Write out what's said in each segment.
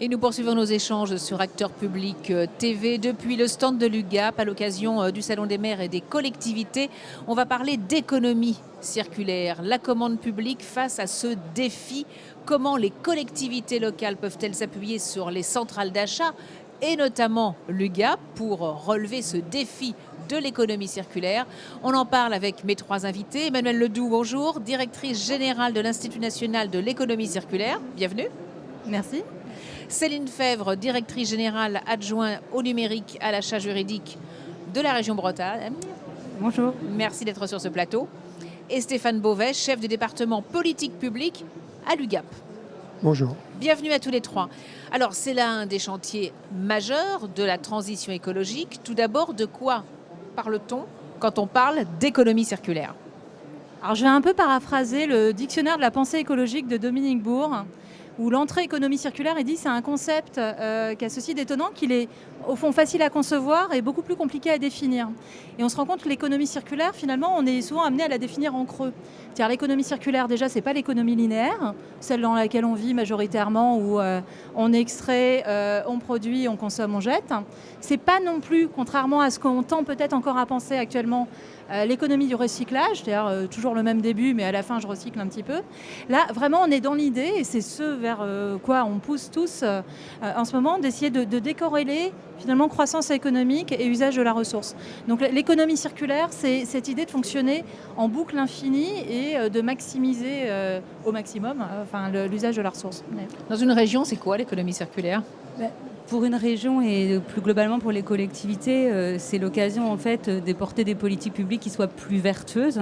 Et nous poursuivons nos échanges sur Acteurs Publics TV depuis le stand de l'UGAP à l'occasion du Salon des maires et des collectivités. On va parler d'économie circulaire, la commande publique face à ce défi. Comment les collectivités locales peuvent-elles s'appuyer sur les centrales d'achat et notamment l'UGAP pour relever ce défi de l'économie circulaire? On en parle avec mes trois invités. Emmanuelle Ledoux, bonjour, directrice générale de l'Institut national de l'économie circulaire. Bienvenue. Merci. Céline Fèvre, directrice générale adjointe au numérique à l'achat juridique de la région Bretagne. Bonjour. Merci d'être sur ce plateau. Et Stéphane Beauvais, chef du département politique publique à l'UGAP. Bonjour. Bienvenue à tous les trois. Alors, c'est l'un des chantiers majeurs de la transition écologique. Tout d'abord, de quoi parle-t-on quand on parle d'économie circulaire? Alors, je vais un peu paraphraser le dictionnaire de la pensée écologique de Dominique Bourg, où l'entrée économie circulaire est dit c'est un concept qui a ceci d'étonnant qu'il est au fond facile à concevoir et beaucoup plus compliqué à définir. Et on se rend compte que l'économie circulaire, finalement, on est souvent amené à la définir en creux. C'est-à-dire l'économie circulaire, déjà, c'est pas l'économie linéaire, celle dans laquelle on vit majoritairement, où on extrait, on produit, on consomme, on jette. C'est pas non plus, contrairement à ce qu'on tend peut-être encore à penser actuellement, l'économie du recyclage, c'est-à-dire toujours le même début, mais à la fin, je recycle un petit peu. Là, vraiment, on est dans l'idée, et c'est ce vers quoi on pousse tous en ce moment, d'essayer de décorréler finalement croissance économique et usage de la ressource. Donc l'économie circulaire, c'est cette idée de fonctionner en boucle infinie et de maximiser au maximum l'usage de la ressource. Dans une région, c'est quoi l'économie circulaire ? Pour une région et plus globalement pour les collectivités, c'est l'occasion en fait de porter des politiques publiques qui soient plus vertueuses.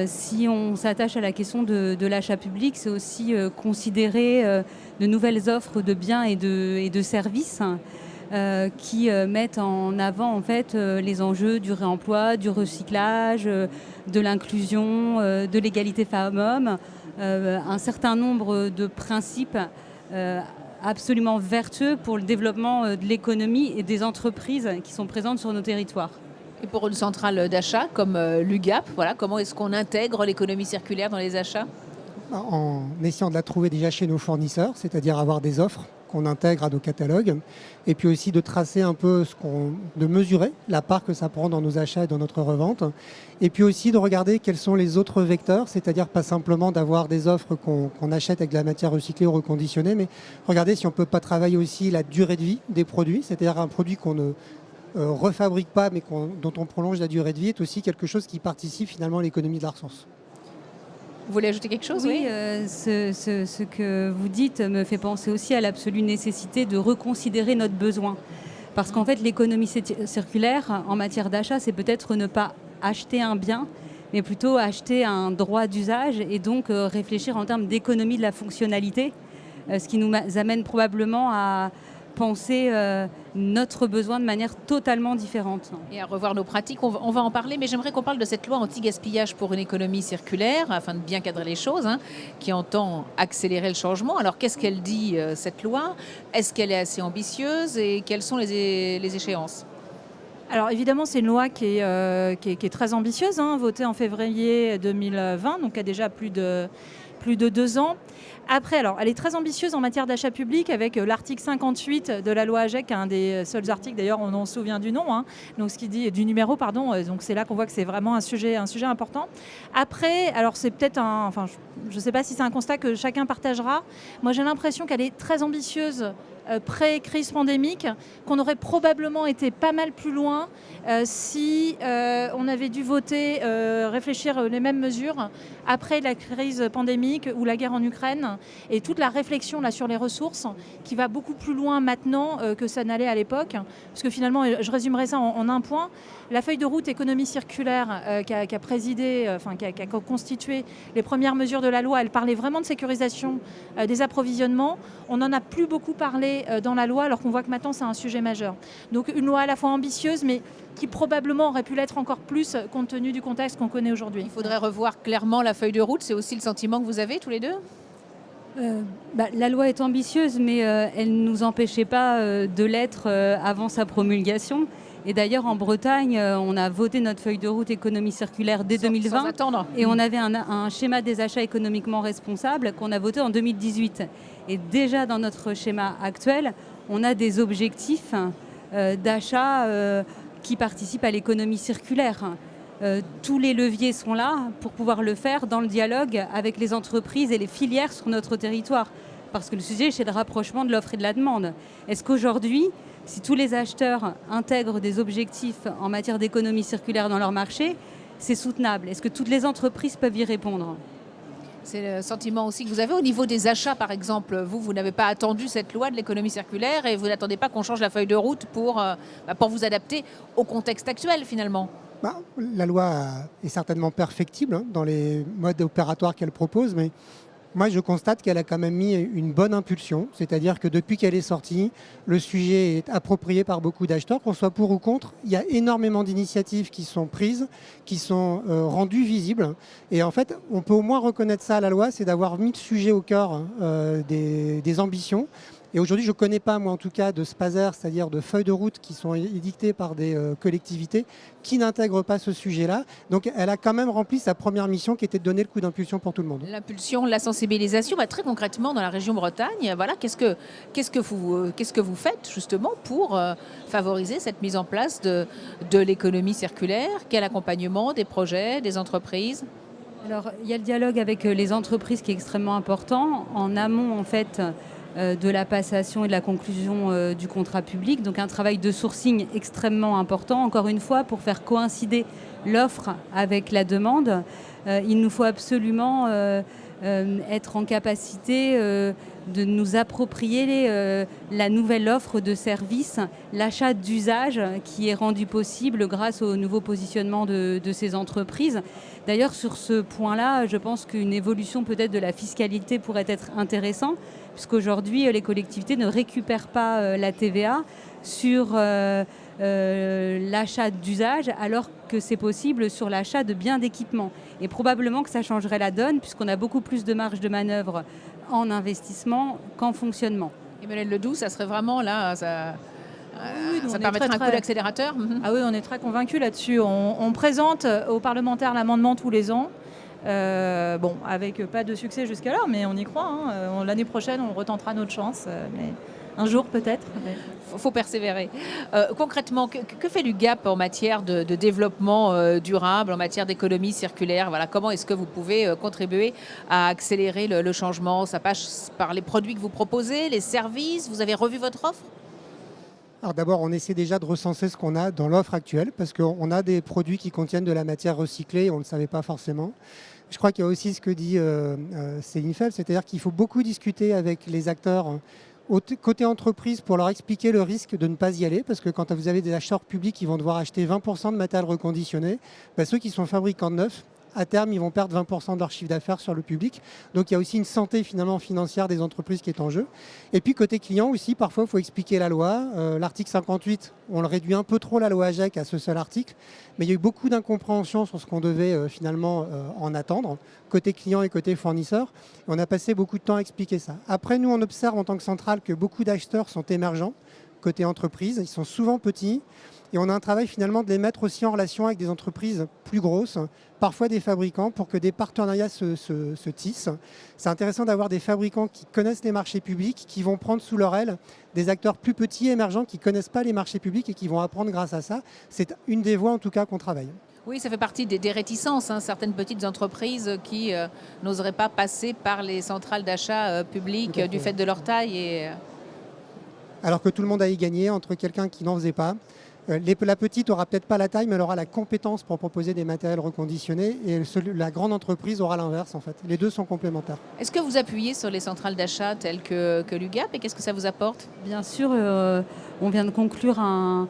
Si on s'attache à la question de l'achat public, c'est aussi considérer de nouvelles offres de biens et de services qui mettent en avant en fait les enjeux du réemploi, du recyclage, de l'inclusion, de l'égalité femmes-hommes, un certain nombre de principes absolument vertueux pour le développement de l'économie et des entreprises qui sont présentes sur nos territoires. Et pour une centrale d'achat comme l'UGAP, voilà, comment est-ce qu'on intègre l'économie circulaire dans les achats ? En essayant de la trouver déjà chez nos fournisseurs, c'est-à-dire avoir des offres qu'on intègre à nos catalogues, et puis aussi de tracer un peu, de mesurer la part que ça prend dans nos achats et dans notre revente, et puis aussi de regarder quels sont les autres vecteurs, c'est-à-dire pas simplement d'avoir des offres qu'on achète avec de la matière recyclée ou reconditionnée, mais regarder si on ne peut pas travailler aussi la durée de vie des produits, c'est-à-dire un produit qu'on ne refabrique pas, mais dont on prolonge la durée de vie, est aussi quelque chose qui participe finalement à l'économie de la ressource. Vous voulez ajouter quelque chose ? Oui, ce que vous dites me fait penser aussi à l'absolue nécessité de reconsidérer notre besoin. Parce qu'en fait, l'économie circulaire, en matière d'achat, c'est peut-être ne pas acheter un bien, mais plutôt acheter un droit d'usage et donc réfléchir en termes d'économie de la fonctionnalité, ce qui nous amène probablement à penser notre besoin de manière totalement différente. Et à revoir nos pratiques, on va en parler, mais j'aimerais qu'on parle de cette loi anti-gaspillage pour une économie circulaire, afin de bien cadrer les choses, qui entend accélérer le changement. Alors qu'est-ce qu'elle dit, cette loi ? Est-ce qu'elle est assez ambitieuse et quelles sont les échéances ? Alors évidemment, c'est une loi qui est très ambitieuse, votée en février 2020, donc qui a déjà plus de 2 ans. Après, alors, elle est très ambitieuse en matière d'achat public avec l'article 58 de la loi AGEC, un des seuls articles, d'ailleurs, on en souvient du nom, donc ce qui dit du numéro, pardon. Donc c'est là qu'on voit que c'est vraiment un sujet important. Après, alors c'est peut-être je ne sais pas si c'est un constat que chacun partagera. Moi, j'ai l'impression qu'elle est très ambitieuse pré-crise pandémique, qu'on aurait probablement été pas mal plus loin si on avait dû voter, réfléchir les mêmes mesures après la crise pandémique ou la guerre en Ukraine et toute la réflexion là sur les ressources qui va beaucoup plus loin maintenant que ça n'allait à l'époque. Parce que finalement, je résumerai ça en un point, la feuille de route économie circulaire qui a présidé, qui a constitué les premières mesures de la loi, elle parlait vraiment de sécurisation des approvisionnements. On n'en a plus beaucoup parlé dans la loi, alors qu'on voit que maintenant c'est un sujet majeur. Donc une loi à la fois ambitieuse, mais qui probablement aurait pu l'être encore plus compte tenu du contexte qu'on connaît aujourd'hui. Il faudrait revoir clairement la feuille de route, c'est aussi le sentiment que vous avez tous les deux ? La loi est ambitieuse, mais elle ne nous empêchait pas de l'être avant sa promulgation. Et d'ailleurs, en Bretagne, on a voté notre feuille de route économie circulaire dès 2020. Sans attendre. Et on avait un schéma des achats économiquement responsables qu'on a voté en 2018. Et déjà dans notre schéma actuel, on a des objectifs d'achat qui participent à l'économie circulaire. Tous les leviers sont là pour pouvoir le faire dans le dialogue avec les entreprises et les filières sur notre territoire. Parce que le sujet, c'est le rapprochement de l'offre et de la demande. Est-ce qu'aujourd'hui, si tous les acheteurs intègrent des objectifs en matière d'économie circulaire dans leur marché, c'est soutenable? Est-ce que toutes les entreprises peuvent y répondre? C'est le sentiment aussi que vous avez au niveau des achats, par exemple. Vous n'avez pas attendu cette loi de l'économie circulaire et vous n'attendez pas qu'on change la feuille de route pour vous adapter au contexte actuel, finalement. La loi est certainement perfectible dans les modes opératoires qu'elle propose, mais moi, je constate qu'elle a quand même mis une bonne impulsion, c'est-à-dire que depuis qu'elle est sortie, le sujet est approprié par beaucoup d'acheteurs, qu'on soit pour ou contre. Il y a énormément d'initiatives qui sont prises, qui sont rendues visibles. Et en fait, on peut au moins reconnaître ça à la loi, c'est d'avoir mis le sujet au cœur des ambitions. Et aujourd'hui, je ne connais pas, moi en tout cas, de SPASER, c'est-à-dire de feuilles de route qui sont édictées par des collectivités qui n'intègrent pas ce sujet-là. Donc elle a quand même rempli sa première mission qui était de donner le coup d'impulsion pour tout le monde. L'impulsion, la sensibilisation, très concrètement dans la région Bretagne, voilà, qu'est-ce que vous faites justement pour favoriser cette mise en place de l'économie circulaire? Quel accompagnement des projets, des entreprises? Alors, il y a le dialogue avec les entreprises qui est extrêmement important. En amont, en fait, de la passation et de la conclusion du contrat public. Donc un travail de sourcing extrêmement important, encore une fois, pour faire coïncider l'offre avec la demande. Il nous faut absolument être en capacité de nous approprier la nouvelle offre de service, l'achat d'usage qui est rendu possible grâce au nouveau positionnement de ces entreprises. D'ailleurs, sur ce point-là, je pense qu'une évolution peut-être de la fiscalité pourrait être intéressante, puisqu'aujourd'hui, les collectivités ne récupèrent pas la TVA sur l'achat d'usage, alors que c'est possible sur l'achat de biens d'équipement. Et probablement que ça changerait la donne, puisqu'on a beaucoup plus de marge de manœuvre en investissement qu'en fonctionnement. Emmanuelle Ledoux, ça serait vraiment là, ça Oui, permettrait un coup d'accélérateur. Ah oui, on est très convaincus là-dessus. On présente aux parlementaires l'amendement tous les ans. Avec pas de succès jusqu'à-là, mais on y croit. L'année prochaine, on retentera notre chance. Mais un jour peut-être. Il faut persévérer. Concrètement, que fait l'UGAP en matière de développement durable, en matière d'économie circulaire? Voilà, comment est-ce que vous pouvez contribuer à accélérer le changement? Ça passe par les produits que vous proposez, les services? Vous avez revu votre offre? Alors d'abord, on essaie déjà de recenser ce qu'on a dans l'offre actuelle, parce qu'on a des produits qui contiennent de la matière recyclée, on ne le savait pas forcément. Je crois qu'il y a aussi ce que dit Céline Febvre, c'est-à-dire qu'il faut beaucoup discuter avec les acteurs côté entreprise pour leur expliquer le risque de ne pas y aller, parce que quand vous avez des acheteurs publics qui vont devoir acheter 20% de matériel reconditionné, ceux qui sont fabricants de neuf, à terme, ils vont perdre 20% de leur chiffre d'affaires sur le public. Donc il y a aussi une santé finalement financière des entreprises qui est en jeu. Et puis côté client aussi, parfois il faut expliquer la loi. L'article 58, on le réduit un peu trop la loi AGEC à ce seul article. Mais il y a eu beaucoup d'incompréhension sur ce qu'on devait finalement en attendre, côté client et côté fournisseur. Et on a passé beaucoup de temps à expliquer ça. Après, nous, on observe en tant que centrale que beaucoup d'acheteurs sont émergents côté entreprise. Ils sont souvent petits. Et on a un travail finalement de les mettre aussi en relation avec des entreprises plus grosses, parfois des fabricants, pour que des partenariats se tissent. C'est intéressant d'avoir des fabricants qui connaissent les marchés publics, qui vont prendre sous leur aile des acteurs plus petits, émergents, qui ne connaissent pas les marchés publics et qui vont apprendre grâce à ça. C'est une des voies en tout cas qu'on travaille. Oui, ça fait partie des réticences, certaines petites entreprises qui n'oseraient pas passer par les centrales d'achat publiques du fait de leur taille. Alors que tout le monde a y gagné, entre quelqu'un qui n'en faisait pas. La petite aura peut-être pas la taille, mais elle aura la compétence pour proposer des matériels reconditionnés. Et la grande entreprise aura l'inverse, en fait. Les deux sont complémentaires. Est-ce que vous appuyez sur les centrales d'achat telles que l'UGAP et qu'est-ce que ça vous apporte? Bien sûr, on vient de conclure un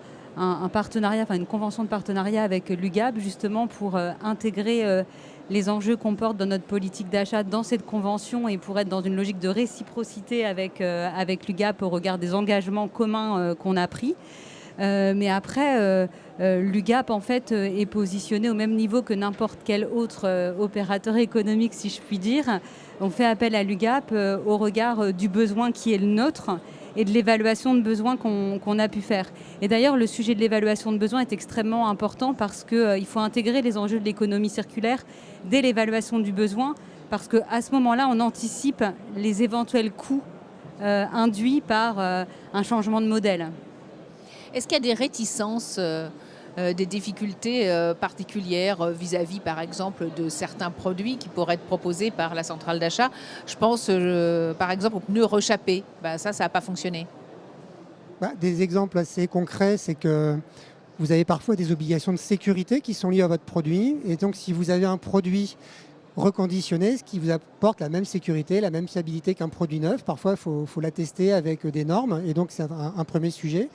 partenariat, une convention de partenariat avec l'UGAP, justement pour intégrer les enjeux qu'on porte dans notre politique d'achat dans cette convention et pour être dans une logique de réciprocité avec l'UGAP au regard des engagements communs qu'on a pris. Mais après, l'UGAP en fait est positionné au même niveau que n'importe quel autre opérateur économique, si je puis dire. On fait appel à l'UGAP au regard du besoin qui est le nôtre et de l'évaluation de besoins qu'on a pu faire. Et d'ailleurs, le sujet de l'évaluation de besoins est extrêmement important parce qu'il faut intégrer les enjeux de l'économie circulaire dès l'évaluation du besoin, parce qu'à ce moment-là, on anticipe les éventuels coûts induits par un changement de modèle. Est-ce qu'il y a des réticences, des difficultés particulières vis-à-vis, par exemple, de certains produits qui pourraient être proposés par la centrale d'achat? Je pense, par exemple, aux pneus rechappés. Ça n'a pas fonctionné. Des exemples assez concrets, c'est que vous avez parfois des obligations de sécurité qui sont liées à votre produit. Et donc, si vous avez un produit reconditionné, ce qui vous apporte la même sécurité, la même fiabilité qu'un produit neuf, parfois, il faut l'attester avec des normes. Et donc, c'est un premier sujet.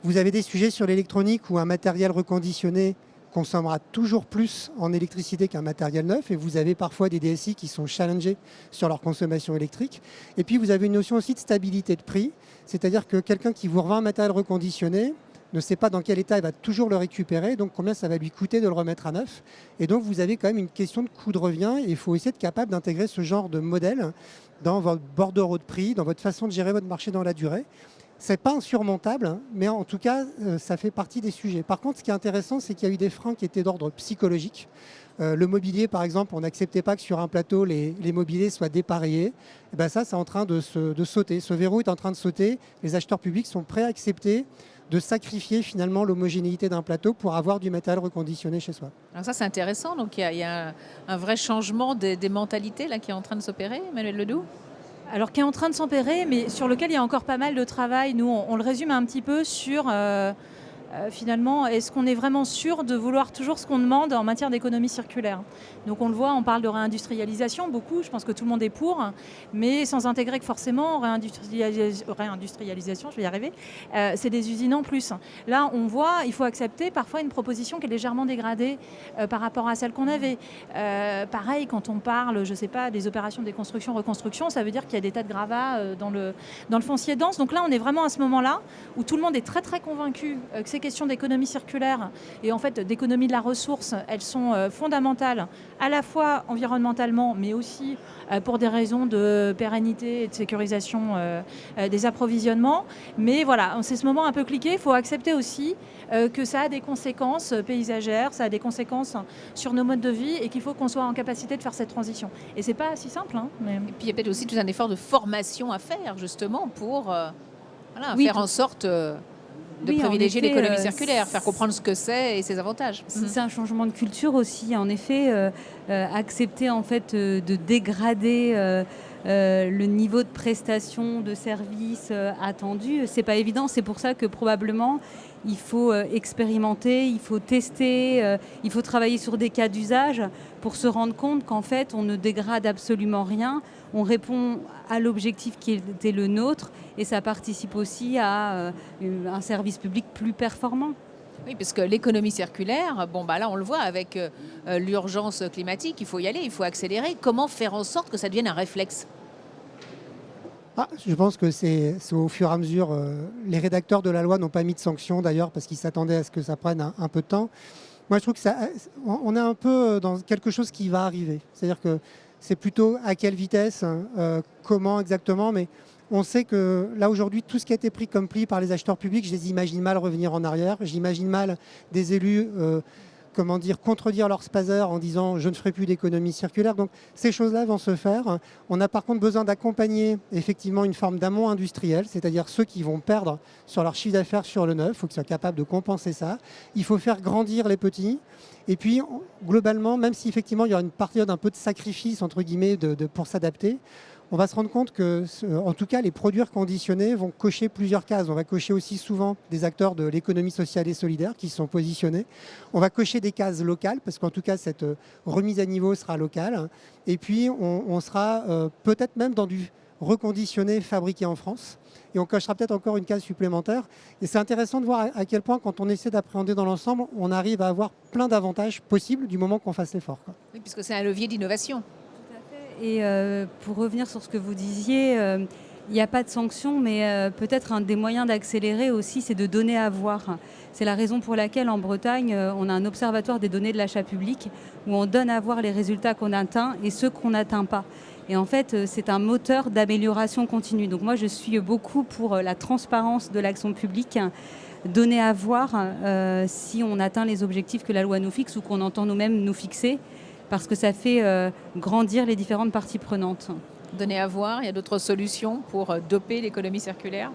Vous avez des sujets sur l'électronique où un matériel reconditionné consommera toujours plus en électricité qu'un matériel neuf, et vous avez parfois des DSI qui sont challengés sur leur consommation électrique. Et puis vous avez une notion aussi de stabilité de prix, c'est-à-dire que quelqu'un qui vous revend un matériel reconditionné ne sait pas dans quel état il va toujours le récupérer, donc combien ça va lui coûter de le remettre à neuf. Et donc vous avez quand même une question de coût de revient, et il faut essayer d'être capable d'intégrer ce genre de modèle dans votre bordereau de prix, dans votre façon de gérer votre marché dans la durée. C'est pas insurmontable, mais en tout cas, ça fait partie des sujets. Par contre, ce qui est intéressant, c'est qu'il y a eu des freins qui étaient d'ordre psychologique. Le mobilier, par exemple, on n'acceptait pas que sur un plateau, les mobiliers soient dépareillés. Et ben ça, c'est en train de sauter. Ce verrou est en train de sauter. Les acheteurs publics sont prêts à accepter de sacrifier finalement l'homogénéité d'un plateau pour avoir du matériel reconditionné chez soi. Alors ça, c'est intéressant. Donc, il y a un vrai changement des mentalités là, qui est en train de s'opérer, Emmanuel Ledoux? Alors, qui est en train de s'empérer, mais sur lequel il y a encore pas mal de travail. Nous, on le résume un petit peu sur, finalement, est-ce qu'on est vraiment sûr de vouloir toujours ce qu'on demande en matière d'économie circulaire? Donc, on le voit, on parle de réindustrialisation beaucoup, je pense que tout le monde est pour, mais sans intégrer que forcément, réindustrialisation, je vais y arriver, c'est des usines en plus. Là, on voit, il faut accepter parfois une proposition qui est légèrement dégradée par rapport à celle qu'on avait. Pareil, quand on parle, je ne sais pas, des opérations de déconstruction, reconstruction, ça veut dire qu'il y a des tas de gravats dans le foncier dense. Donc là, on est vraiment à ce moment-là où tout le monde est très très convaincu que ces questions d'économie circulaire et en fait d'économie de la ressource, elles sont fondamentales à la fois environnementalement, mais aussi pour des raisons de pérennité et de sécurisation des approvisionnements. Mais voilà, c'est ce moment un peu cliqué. Il faut accepter aussi que ça a des conséquences paysagères, ça a des conséquences sur nos modes de vie et qu'il faut qu'on soit en capacité de faire cette transition. Et c'est pas si simple. Mais... Et puis il y a peut-être aussi tout un effort de formation à faire justement pour faire en sorte de privilégier l'économie circulaire, faire comprendre ce que c'est et ses avantages. C'est un changement de culture aussi, en effet, accepter en fait de dégrader le niveau de prestation de service attendu, c'est pas évident. C'est pour ça que probablement il faut expérimenter, il faut tester, il faut travailler sur des cas d'usage pour se rendre compte qu'en fait on ne dégrade absolument rien. On répond à l'objectif qui était le nôtre et ça participe aussi à un service public plus performant. Oui, parce que l'économie circulaire, là on le voit avec l'urgence climatique, il faut y aller, il faut accélérer. Comment faire en sorte que ça devienne un réflexe ? Je pense que c'est au fur et à mesure. Les rédacteurs de la loi n'ont pas mis de sanctions d'ailleurs parce qu'ils s'attendaient à ce que ça prenne un peu de temps. Moi je trouve on est un peu dans quelque chose qui va arriver. C'est-à-dire que c'est plutôt à quelle vitesse, comment exactement, mais on sait que là aujourd'hui, tout ce qui a été pris comme pli par les acheteurs publics, je les imagine mal revenir en arrière. J'imagine mal des élus contredire leur spazer en disant je ne ferai plus d'économie circulaire. Donc ces choses-là vont se faire. On a par contre besoin d'accompagner effectivement une forme d'amont industriel, c'est-à-dire ceux qui vont perdre sur leur chiffre d'affaires sur le neuf. Il faut qu'ils soient capables de compenser ça. Il faut faire grandir les petits. Et puis, globalement, même si effectivement il y aura une période un peu de sacrifice, entre guillemets, pour s'adapter, on va se rendre compte que, en tout cas, les produits reconditionnés vont cocher plusieurs cases. On va cocher aussi souvent des acteurs de l'économie sociale et solidaire qui sont positionnés. On va cocher des cases locales, parce qu'en tout cas, cette remise à niveau sera locale. Et puis, on sera peut-être même dans du reconditionné fabriqué en France. Et on cochera peut-être encore une case supplémentaire. Et c'est intéressant de voir à quel point, quand on essaie d'appréhender dans l'ensemble, on arrive à avoir plein d'avantages possibles du moment qu'on fasse l'effort. Oui, puisque c'est un levier d'innovation. Tout à fait. Et pour revenir sur ce que vous disiez, il n'y a pas de sanction, mais peut-être un des moyens d'accélérer aussi, c'est de donner à voir. C'est la raison pour laquelle en Bretagne, on a un observatoire des données de l'achat public où on donne à voir les résultats qu'on atteint et ceux qu'on n'atteint pas. Et en fait, c'est un moteur d'amélioration continue. Donc moi, je suis beaucoup pour la transparence de l'action publique, donner à voir si on atteint les objectifs que la loi nous fixe ou qu'on entend nous-mêmes nous fixer, parce que ça fait grandir les différentes parties prenantes. Donner à voir, il y a d'autres solutions pour doper l'économie circulaire?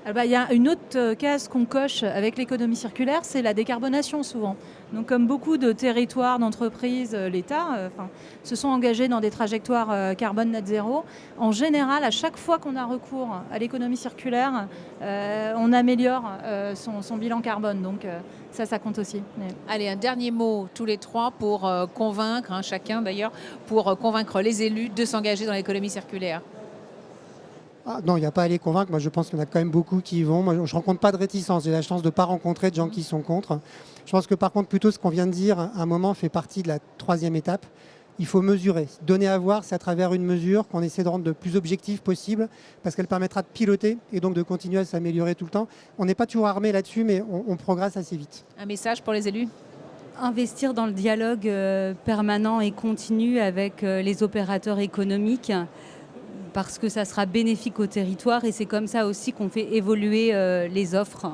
Il y a une autre case qu'on coche avec l'économie circulaire, c'est la décarbonation souvent. Donc comme beaucoup de territoires, d'entreprises, l'État se sont engagés dans des trajectoires carbone net zéro. En général, à chaque fois qu'on a recours à l'économie circulaire, on améliore son bilan carbone. Donc ça compte aussi. Allez, un dernier mot tous les trois pour convaincre, chacun d'ailleurs, pour convaincre les élus de s'engager dans l'économie circulaire. Non, il n'y a pas à les convaincre. Moi, je pense qu'il y en a quand même beaucoup qui y vont. Moi, je ne rencontre pas de réticence. J'ai la chance de ne pas rencontrer de gens qui sont contre. Je pense que par contre, plutôt ce qu'on vient de dire, à un moment, fait partie de la troisième étape. Il faut mesurer. Donner à voir, c'est à travers une mesure qu'on essaie de rendre le plus objective possible parce qu'elle permettra de piloter et donc de continuer à s'améliorer tout le temps. On n'est pas toujours armé là-dessus, mais on progresse assez vite. Un message pour les élus? Investir dans le dialogue permanent et continu avec les opérateurs économiques, parce que ça sera bénéfique au territoire et c'est comme ça aussi qu'on fait évoluer les offres.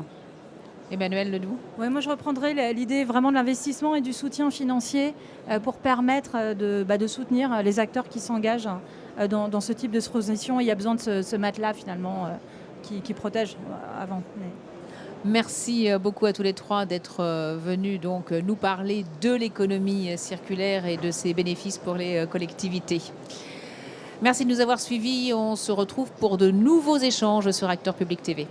Emmanuelle Ledoux? Ouais, moi, je reprendrai l'idée vraiment de l'investissement et du soutien financier pour permettre de soutenir les acteurs qui s'engagent dans ce type de transition. Il y a besoin de ce matelas finalement qui protège avant. Merci beaucoup à tous les trois d'être venus donc nous parler de l'économie circulaire et de ses bénéfices pour les collectivités. Merci de nous avoir suivis. On se retrouve pour de nouveaux échanges sur Acteurs Publics TV.